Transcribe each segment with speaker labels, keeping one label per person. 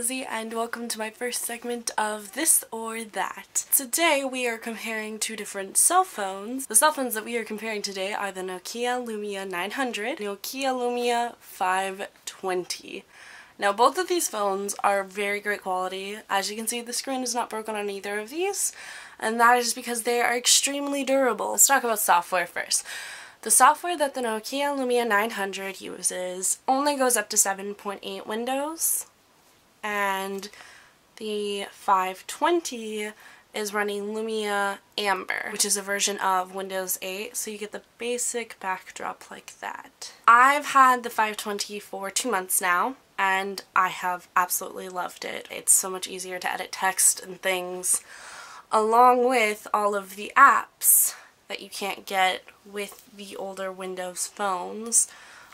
Speaker 1: Lizzie and welcome to my first segment of This or That. Today we are comparing two different cell phones. The cell phones that we are comparing today are the Nokia Lumia 900, Nokia Lumia 520. Now both of these phones are very great quality. As you can see, the screen is not broken on either of these, and that is because they are extremely durable. Let's talk about software first. The software that the Nokia Lumia 900 uses only goes up to 7.8 Windows, and the 520 is running Lumia Amber, which is a version of Windows 8, so you get the basic backdrop like that. I've had the 520 for 2 months now, and I have absolutely loved it. It's so much easier to edit text and things, along with all of the apps that you can't get with the older Windows phones.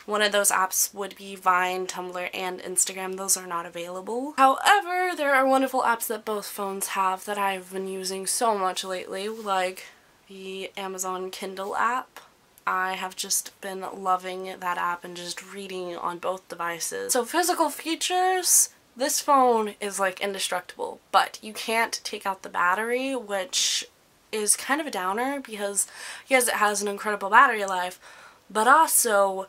Speaker 1: One of those apps would be Vine, Tumblr, and Instagram. Those are not available. However, there are wonderful apps that both phones have that I've been using so much lately, like the Amazon Kindle app. I have just been loving that app and just reading on both devices. So physical features, this phone is like indestructible, but you can't take out the battery, which is kind of a downer because yes, it has an incredible battery life, but also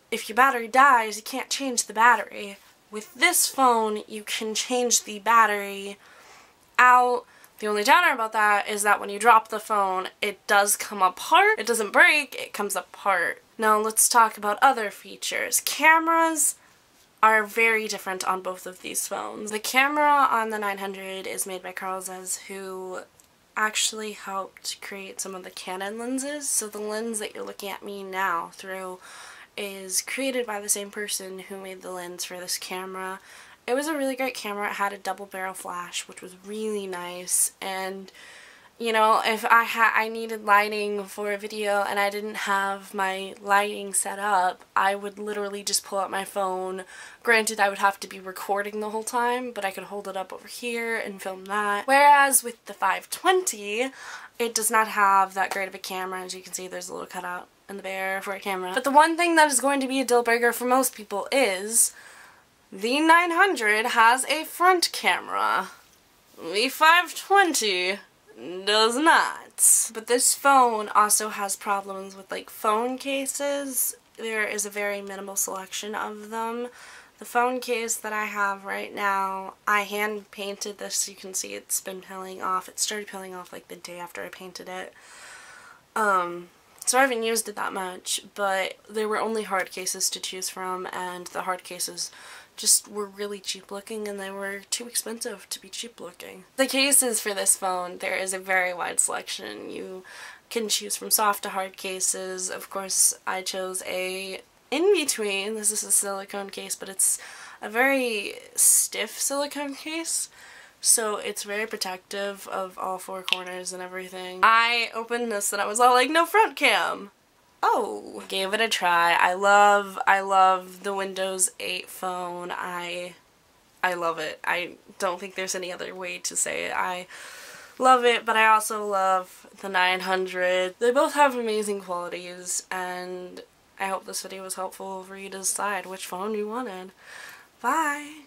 Speaker 1: if your battery dies, you can't change the battery. With this phone, you can change the battery out. The only downer about that is that when you drop the phone, it does come apart. It doesn't break, it comes apart. Now let's talk about other features. Cameras are very different on both of these phones. The camera on the 900 is made by Carl Zeiss, who actually helped create some of the Canon lenses. So the lens that you're looking at me now through is created by the same person who made the lens for this camera. It was a really great camera. It had a double barrel flash, which was really nice, and you know, if I needed lighting for a video and I didn't have my lighting set up, I would literally just pull out my phone. Granted, I would have to be recording the whole time, but I could hold it up over here and film that. Whereas with the 520, it does not have that great of a camera. As you can see, there's a little cutout in the bare for a camera. But the one thing that is going to be a deal breaker for most people is the 900 has a front camera. The 520 does not. But this phone also has problems with like phone cases. There is a very minimal selection of them. The phone case that I have right now, I hand painted this. You can see it's been peeling off. It started peeling off like the day after I painted it. So I haven't used it that much, but there were only hard cases to choose from, and the hard cases just were really cheap looking, and they were too expensive to be cheap looking. The cases for this phone, there is a very wide selection. You can choose from soft to hard cases. Of course, I chose a in-between. This is a silicone case, but it's a very stiff silicone case, so it's very protective of all four corners and everything. I opened this and I was all like, no front cam! Oh, gave it a try. I love the Windows 8 phone. I love it. I don't think there's any other way to say it. I love it, but I also love the 900. They both have amazing qualities, and I hope this video was helpful for you to decide which phone you wanted. Bye!